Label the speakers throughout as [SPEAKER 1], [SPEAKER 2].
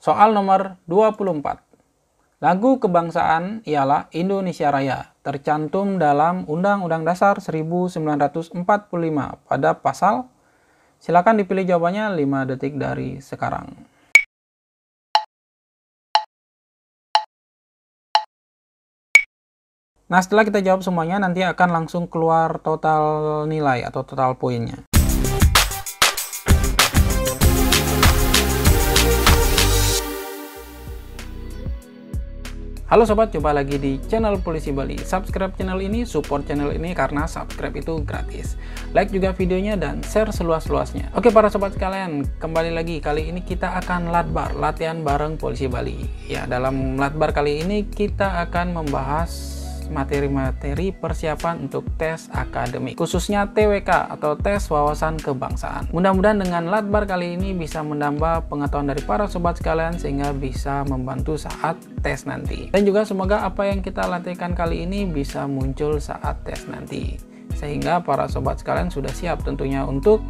[SPEAKER 1] Soal nomor 24. Lagu kebangsaan ialah Indonesia Raya, tercantum dalam Undang-Undang Dasar 1945 pada pasal. Silakan dipilih jawabannya 5 detik dari sekarang. Nah, setelah kita jawab semuanya, nanti akan langsung keluar total nilai atau total poinnya. Halo sobat, jumpa lagi di channel Polisi Bali. Subscribe channel ini, support channel ini karena subscribe itu gratis. Like juga videonya dan share seluas-luasnya. Oke para sobat sekalian, kembali lagi. Kali ini kita akan latbar, latihan bareng Polisi Bali. Ya, dalam latbar kali ini kita akan membahas materi-materi persiapan untuk tes akademik, khususnya TWK atau tes wawasan kebangsaan. Mudah-mudahan dengan latbar kali ini bisa menambah pengetahuan dari para sobat sekalian sehingga bisa membantu saat tes nanti. Dan juga semoga apa yang kita latihkan kali ini bisa muncul saat tes nanti, sehingga para sobat sekalian sudah siap tentunya untuk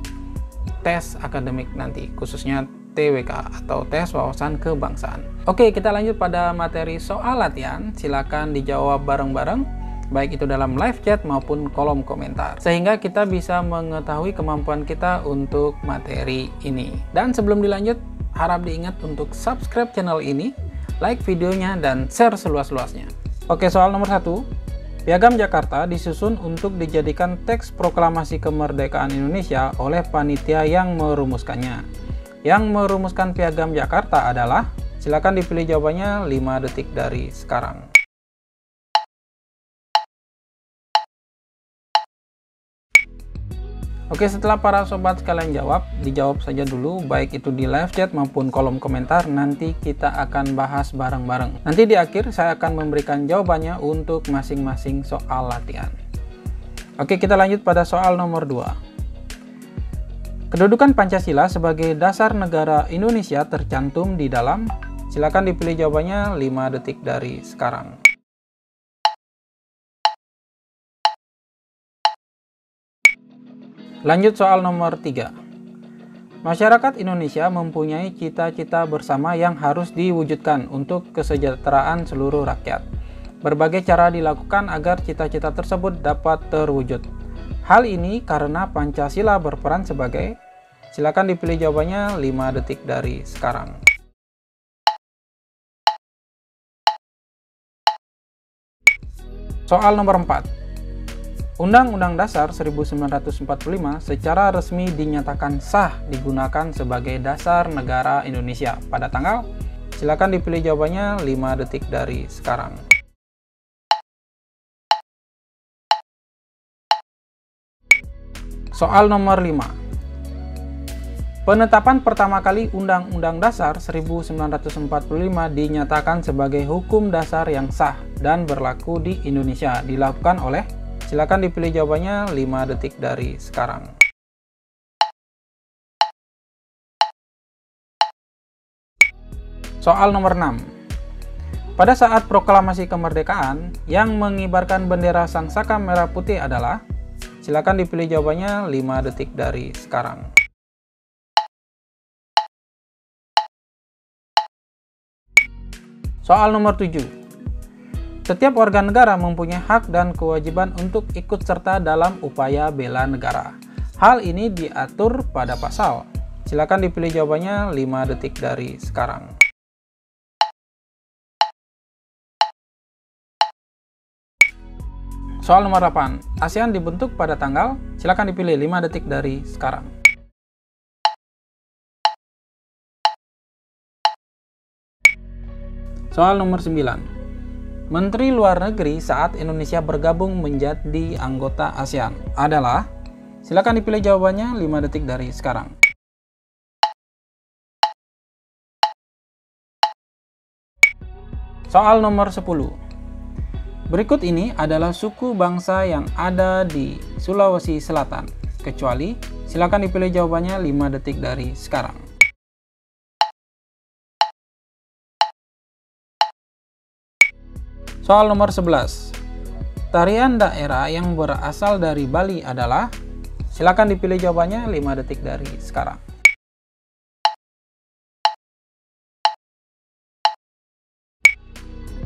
[SPEAKER 1] tes akademik nanti, khususnya TWK atau tes wawasan kebangsaan. Oke, kita lanjut pada materi soal latihan. Silakan dijawab bareng-bareng, baik itu dalam live chat maupun kolom komentar, sehingga kita bisa mengetahui kemampuan kita untuk materi ini. Dan sebelum dilanjut, harap diingat untuk subscribe channel ini, like videonya, dan share seluas-luasnya. Oke, soal nomor 1. Piagam Jakarta disusun untuk dijadikan teks proklamasi kemerdekaan Indonesia oleh panitia yang merumuskannya. Yang merumuskan Piagam Jakarta adalah, silakan dipilih jawabannya 5 detik dari sekarang. Oke, setelah para sobat sekalian jawab, dijawab saja dulu, baik itu di live chat maupun kolom komentar. Nanti kita akan bahas bareng-bareng. Nanti di akhir saya akan memberikan jawabannya untuk masing-masing soal latihan. Oke, kita lanjut pada soal nomor 2. Kedudukan Pancasila sebagai dasar negara Indonesia tercantum di dalam. Silakan dipilih jawabannya 5 detik dari sekarang. Lanjut soal nomor 3. Masyarakat Indonesia mempunyai cita-cita bersama yang harus diwujudkan untuk kesejahteraan seluruh rakyat. Berbagai cara dilakukan agar cita-cita tersebut dapat terwujud. Hal ini karena Pancasila berperan sebagai. Silakan dipilih jawabannya 5 detik dari sekarang. Soal nomor 4. Undang-Undang Dasar 1945 secara resmi dinyatakan sah digunakan sebagai dasar negara Indonesia pada tanggal. Silakan dipilih jawabannya 5 detik dari sekarang. Soal nomor 5. Penetapan pertama kali Undang-Undang Dasar 1945 dinyatakan sebagai hukum dasar yang sah dan berlaku di Indonesia dilakukan oleh. Silakan dipilih jawabannya 5 detik dari sekarang. Soal nomor 6. Pada saat proklamasi kemerdekaan, yang mengibarkan bendera Sangsaka Merah Putih adalah. Silakan dipilih jawabannya 5 detik dari sekarang. Soal nomor 7. Setiap warga negara mempunyai hak dan kewajiban untuk ikut serta dalam upaya bela negara. Hal ini diatur pada pasal. Silakan dipilih jawabannya 5 detik dari sekarang. Soal nomor 8. ASEAN dibentuk pada tanggal. Silakan dipilih 5 detik dari sekarang. Soal nomor 9. Menteri Luar Negeri saat Indonesia bergabung menjadi anggota ASEAN adalah. Silakan dipilih jawabannya 5 detik dari sekarang. Soal nomor 10. Berikut ini adalah suku bangsa yang ada di Sulawesi Selatan, kecuali. Silakan dipilih jawabannya 5 detik dari sekarang. Soal nomor 11. Tarian daerah yang berasal dari Bali adalah. Silakan dipilih jawabannya 5 detik dari sekarang.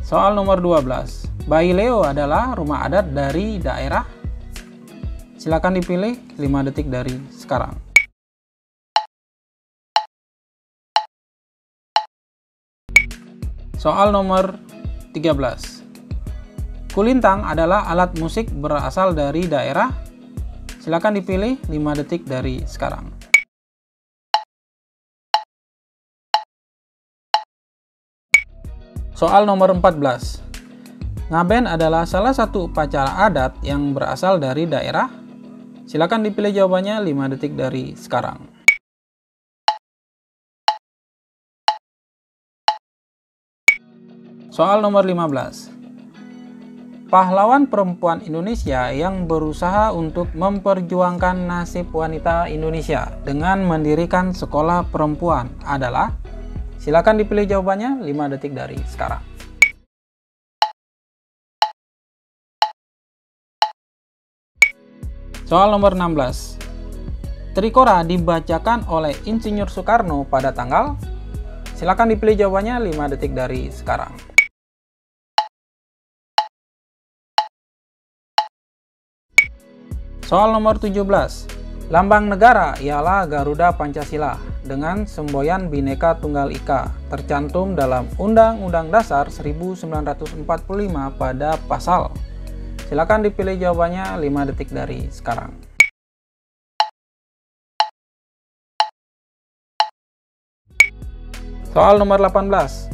[SPEAKER 1] Soal nomor 12. Baileo adalah rumah adat dari daerah. Silakan dipilih 5 detik dari sekarang. Soal nomor 13. Kulintang adalah alat musik berasal dari daerah. Silakan dipilih 5 detik dari sekarang. Soal nomor 14. Ngaben adalah salah satu upacara adat yang berasal dari daerah. Silakan dipilih jawabannya 5 detik dari sekarang. Soal nomor 15. Pahlawan perempuan Indonesia yang berusaha untuk memperjuangkan nasib wanita Indonesia dengan mendirikan sekolah perempuan adalah. Silakan dipilih jawabannya 5 detik dari sekarang. Soal nomor 16. Trikora dibacakan oleh Insinyur Soekarno pada tanggal. Silakan dipilih jawabannya 5 detik dari sekarang. Soal nomor 17. Lambang negara ialah Garuda Pancasila dengan semboyan Bhinneka Tunggal Ika tercantum dalam Undang-Undang Dasar 1945 pada pasal. Silakan dipilih jawabannya 5 detik dari sekarang. Soal nomor 18.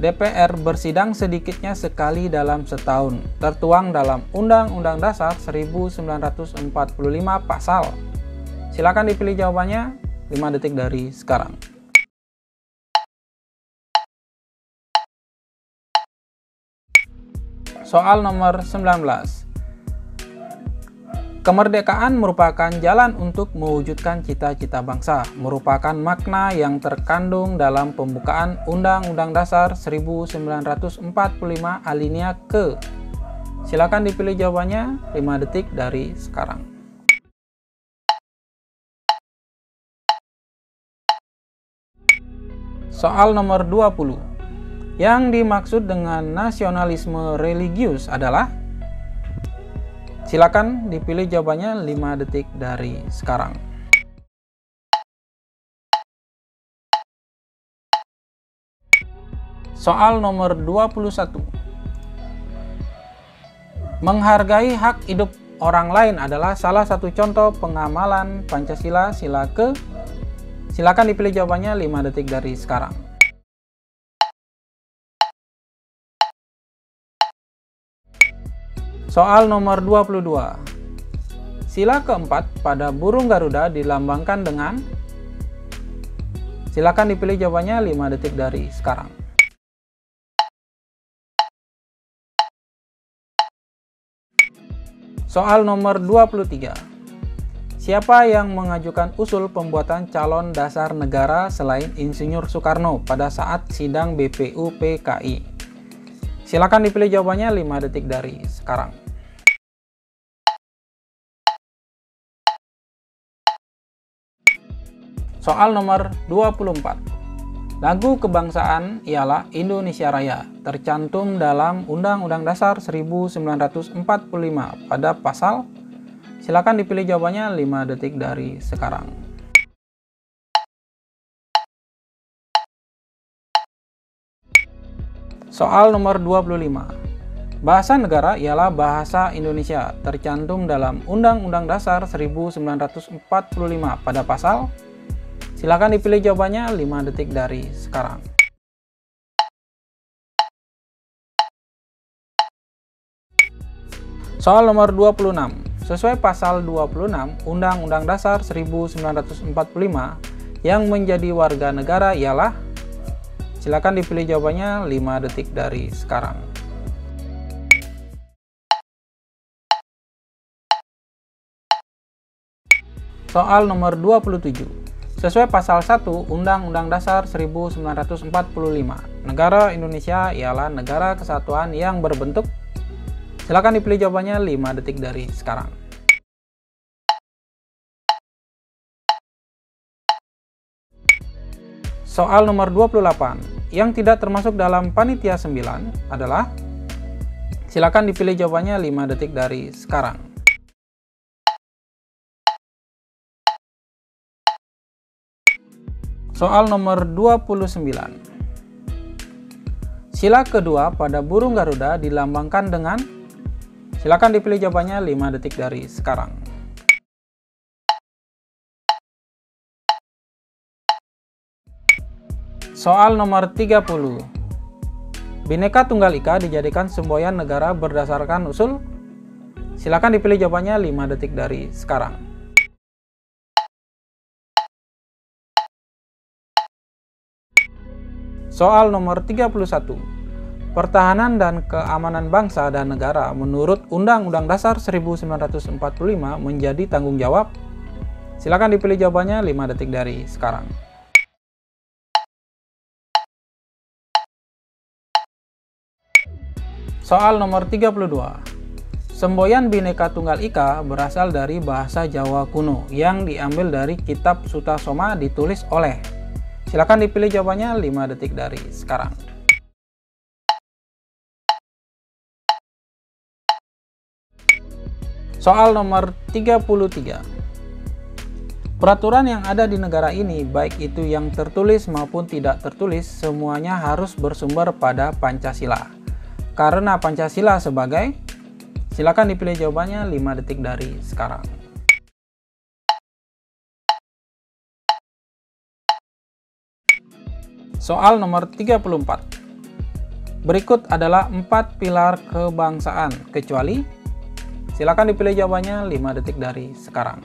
[SPEAKER 1] DPR bersidang sedikitnya sekali dalam setahun, tertuang dalam Undang-Undang Dasar 1945 pasal. Silakan dipilih jawabannya 5 detik dari sekarang. Soal nomor 19. Kemerdekaan merupakan jalan untuk mewujudkan cita-cita bangsa, merupakan makna yang terkandung dalam pembukaan Undang-Undang Dasar 1945 alinea ke. Silakan dipilih jawabannya 5 detik dari sekarang. Soal nomor 20. Yang dimaksud dengan nasionalisme religius adalah. Silakan dipilih jawabannya 5 detik dari sekarang. Soal nomor 21. Menghargai hak hidup orang lain adalah salah satu contoh pengamalan Pancasila sila ke. Silakan dipilih jawabannya 5 detik dari sekarang. Soal nomor 22. Sila keempat pada burung Garuda dilambangkan dengan. Silakan dipilih jawabannya 5 detik dari sekarang. Soal nomor 23. Siapa yang mengajukan usul pembuatan calon dasar negara selain Insinyur Soekarno pada saat sidang BPUPKI? Silakan dipilih jawabannya 5 detik dari sekarang. Soal nomor 24. Lagu kebangsaan ialah Indonesia Raya, tercantum dalam Undang-Undang Dasar 1945 pada pasal. Silakan dipilih jawabannya 5 detik dari sekarang. Soal nomor 25. Bahasa negara ialah bahasa Indonesia, tercantum dalam Undang-Undang Dasar 1945 pada pasal. Silakan dipilih jawabannya 5 detik dari sekarang. Soal nomor 26. Sesuai pasal 26 Undang-Undang Dasar 1945, yang menjadi warga negara ialah. Silakan dipilih jawabannya 5 detik dari sekarang. Soal nomor 27. Sesuai pasal 1 Undang-Undang Dasar 1945, negara Indonesia ialah negara kesatuan yang berbentuk. Silakan dipilih jawabannya 5 detik dari sekarang. Soal nomor 28. yang tidak termasuk dalam panitia 9 adalah, silakan dipilih jawabannya 5 detik dari sekarang. Soal nomor 29. Sila kedua pada burung Garuda dilambangkan dengan, silakan dipilih jawabannya 5 detik dari sekarang. Soal nomor 30. Bhinneka Tunggal Ika dijadikan semboyan negara berdasarkan usul, silakan dipilih jawabannya 5 detik dari sekarang. Soal nomor 31. Pertahanan dan keamanan bangsa dan negara menurut Undang-Undang Dasar 1945 menjadi tanggung jawab, silakan dipilih jawabannya 5 detik dari sekarang. Soal nomor 32. Semboyan Bhinneka Tunggal Ika berasal dari bahasa Jawa kuno yang diambil dari kitab Sutasoma ditulis oleh, silakan dipilih jawabannya 5 detik dari sekarang. Soal nomor 33. Peraturan yang ada di negara ini, baik itu yang tertulis maupun tidak tertulis, semuanya harus bersumber pada Pancasila. Karena Pancasila sebagai, silakan dipilih jawabannya 5 detik dari sekarang. Soal nomor 34. Berikut adalah 4 pilar kebangsaan, kecuali, silakan dipilih jawabannya 5 detik dari sekarang.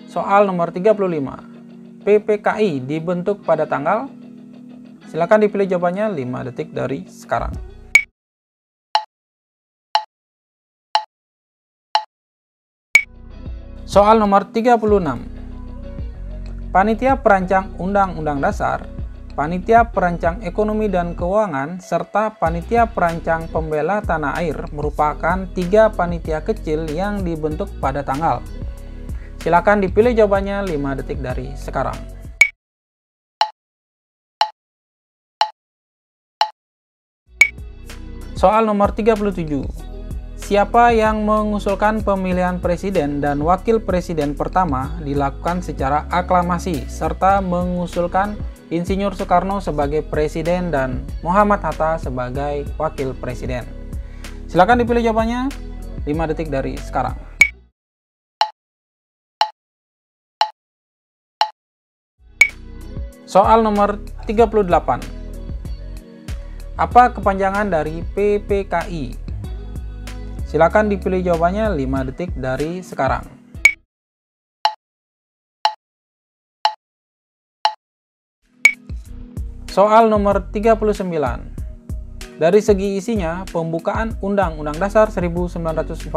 [SPEAKER 1] Soal nomor 35. PPKI dibentuk pada tanggal, silakan dipilih jawabannya 5 detik dari sekarang. Soal nomor 36. Panitia Perancang Undang-Undang Dasar, Panitia Perancang Ekonomi dan Keuangan, serta Panitia Perancang Pembela Tanah Air merupakan 3 panitia kecil yang dibentuk pada tanggal. Silakan dipilih jawabannya 5 detik dari sekarang. Soal nomor 37. Siapa yang mengusulkan pemilihan presiden dan wakil presiden pertama dilakukan secara aklamasi serta mengusulkan Insinyur Soekarno sebagai presiden dan Muhammad Hatta sebagai wakil presiden? Silakan dipilih jawabannya 5 detik dari sekarang. Soal nomor 38. Apa kepanjangan dari PPKI? Silakan dipilih jawabannya 5 detik dari sekarang. Soal nomor 39. Dari segi isinya, pembukaan Undang-Undang Dasar 1945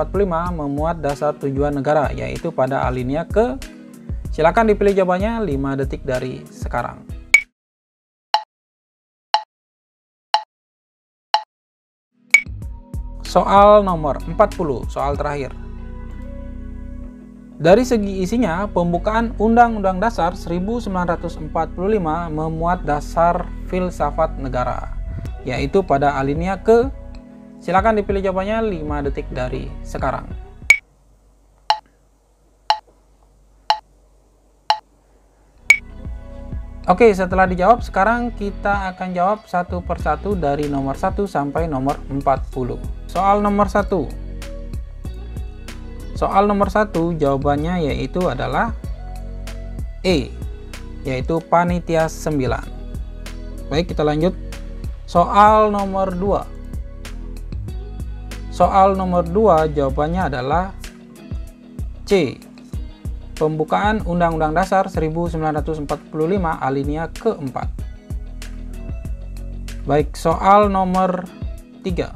[SPEAKER 1] memuat dasar tujuan negara, yaitu pada alinea ke, silakan dipilih jawabannya 5 detik dari sekarang. Soal nomor 40, soal terakhir. Dari segi isinya, pembukaan Undang-Undang Dasar 1945 memuat dasar filsafat negara, yaitu pada alinea ke, silakan dipilih jawabannya 5 detik dari sekarang. Oke, setelah dijawab, sekarang kita akan jawab satu persatu dari nomor 1 sampai nomor 40. Soal nomor 1. Soal nomor 1 jawabannya yaitu adalah E, yaitu panitia 9. Baik, kita lanjut. Soal nomor 2. Soal nomor 2 jawabannya adalah C, pembukaan Undang-Undang Dasar 1945 alinea keempat. Baik, soal nomor 3.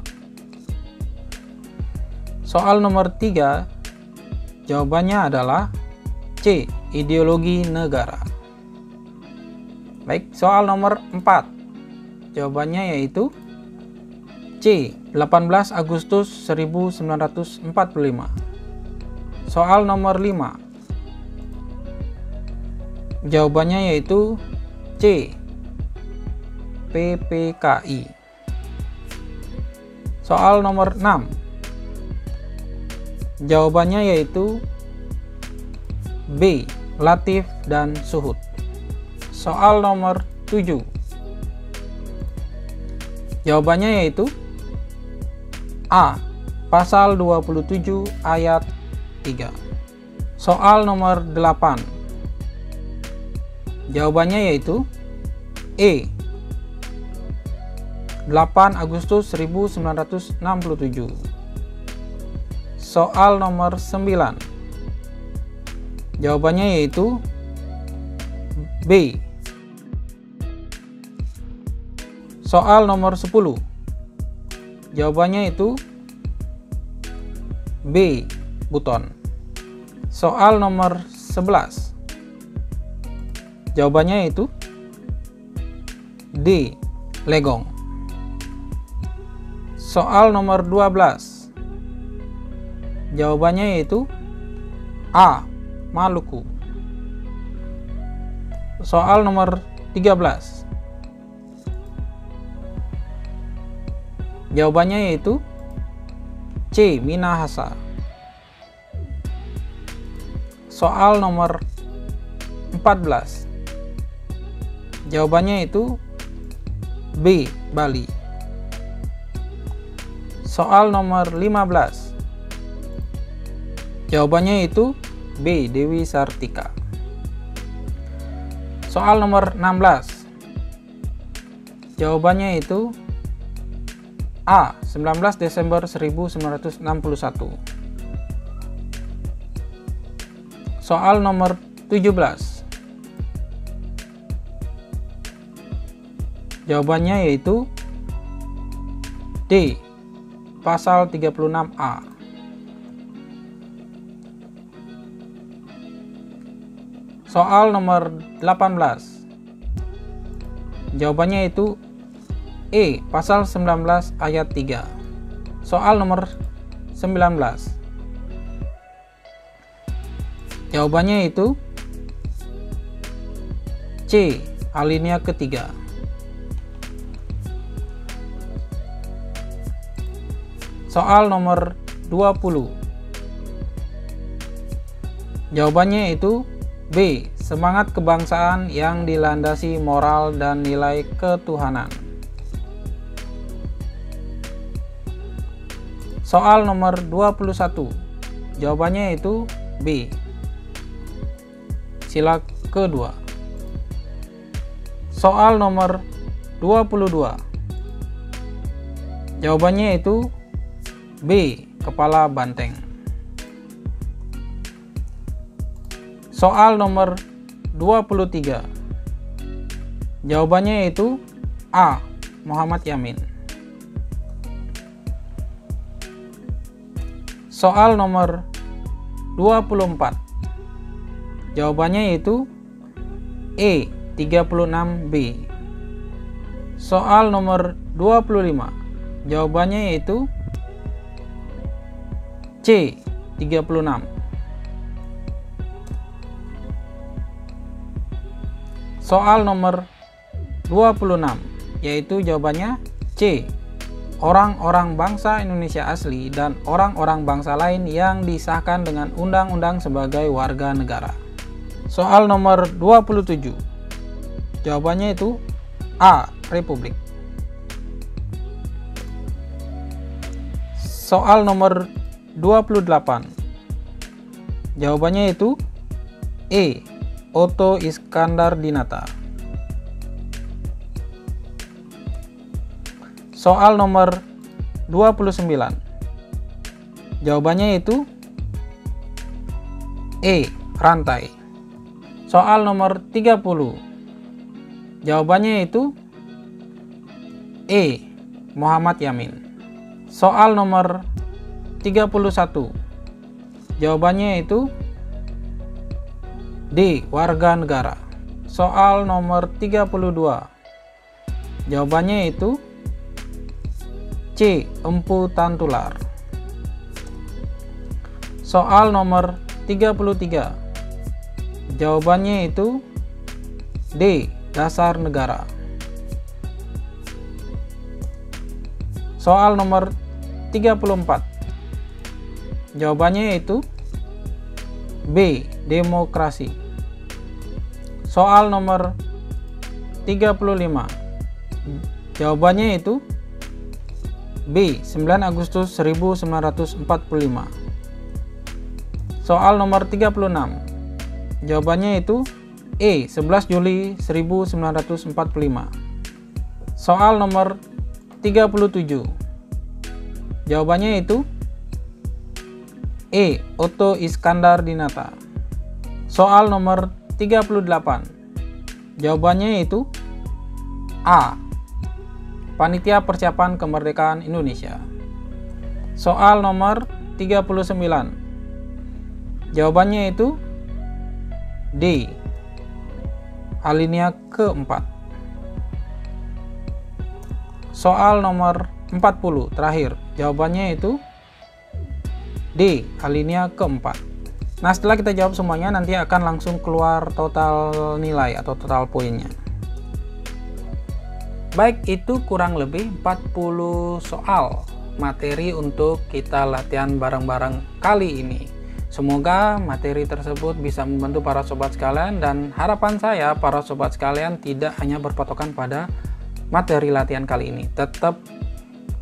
[SPEAKER 1] Soal nomor 3 jawabannya adalah C, ideologi negara. Baik, soal nomor 4 jawabannya yaitu C, 18 Agustus 1945. Soal nomor 5. Jawabannya yaitu C. PPKI. Soal nomor 6. Jawabannya yaitu B. Latif dan Suhud. Soal nomor 7. Jawabannya yaitu A. Pasal 27 ayat 3. Soal nomor 8. Jawabannya yaitu E. 8 Agustus 1967. Soal nomor 9. Jawabannya yaitu B. Soal nomor 10. Jawabannya itu B. Buton. Soal nomor 11. Jawabannya itu D. Legong. Soal nomor 12. Jawabannya yaitu A. Maluku. Soal nomor 13. Jawabannya yaitu C. Minahasa. Soal nomor 14. Jawabannya itu B. Bali. Soal nomor 15. Jawabannya itu B. Dewi Sartika. Soal nomor 16. Jawabannya itu A. 19 Desember 1961. Soal nomor 17. Jawabannya yaitu D. Pasal 36A. Soal nomor 18. Jawabannya itu E. Pasal 19 ayat 3. Soal nomor 19. Jawabannya itu C. Alinea ketiga. Soal nomor 20. Jawabannya itu B. Semangat kebangsaan yang dilandasi moral dan nilai ketuhanan. Soal nomor 21. Jawabannya itu B. Sila kedua. Soal nomor 22. Jawabannya itu B. Kepala banteng. Soal nomor 23. Jawabannya yaitu A. Muhammad Yamin. Soal nomor 24. Jawabannya yaitu E. 36B. Soal nomor 25. Jawabannya yaitu C. 36. Soal nomor 26, yaitu jawabannya C. Orang-orang bangsa Indonesia asli dan orang-orang bangsa lain yang disahkan dengan undang-undang sebagai warga negara. Soal nomor 27. Jawabannya itu A. Republik. Soal nomor 28. Jawabannya itu E. Otto Iskandar Dinata. Soal nomor 29. Jawabannya itu E. Rantai. Soal nomor 30. Jawabannya itu E. Muhammad Yamin. Soal nomor 31. Jawabannya itu D. Warga negara. Soal nomor 32. Jawabannya itu C. Empu Tantular. Soal nomor 33. Jawabannya itu D. Dasar negara. Soal nomor 34. Jawabannya yaitu B. Demokrasi. Soal nomor 35. Jawabannya yaitu B. 9 Agustus 1945. Soal nomor 36. Jawabannya yaitu E. 11 Juli 1945. Soal nomor 37. Jawabannya yaitu E. Otto Iskandar Dinata. Soal nomor 38. Jawabannya yaitu A. Panitia Persiapan Kemerdekaan Indonesia. Soal nomor 39. Jawabannya yaitu D. Alinea keempat. Soal nomor 40 terakhir, jawabannya yaitu D. Alinea keempat. Nah, setelah kita jawab semuanya, nanti akan langsung keluar total nilai atau total poinnya. Baik, itu kurang lebih 40 soal materi untuk kita latihan bareng-bareng kali ini. Semoga materi tersebut bisa membantu para sobat sekalian, dan harapan saya para sobat sekalian tidak hanya berpatokan pada materi latihan kali ini. Tetap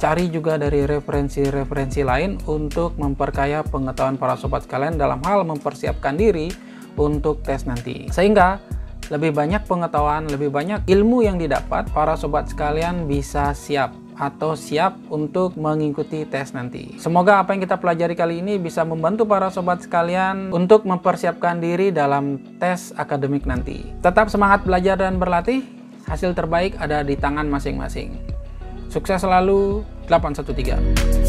[SPEAKER 1] cari juga dari referensi-referensi lain untuk memperkaya pengetahuan para sobat sekalian dalam hal mempersiapkan diri untuk tes nanti. Sehingga lebih banyak pengetahuan, lebih banyak ilmu yang didapat, para sobat sekalian bisa siap untuk mengikuti tes nanti. Semoga apa yang kita pelajari kali ini bisa membantu para sobat sekalian untuk mempersiapkan diri dalam tes akademik nanti. Tetap semangat belajar dan berlatih, hasil terbaik ada di tangan masing-masing. Sukses selalu, 813.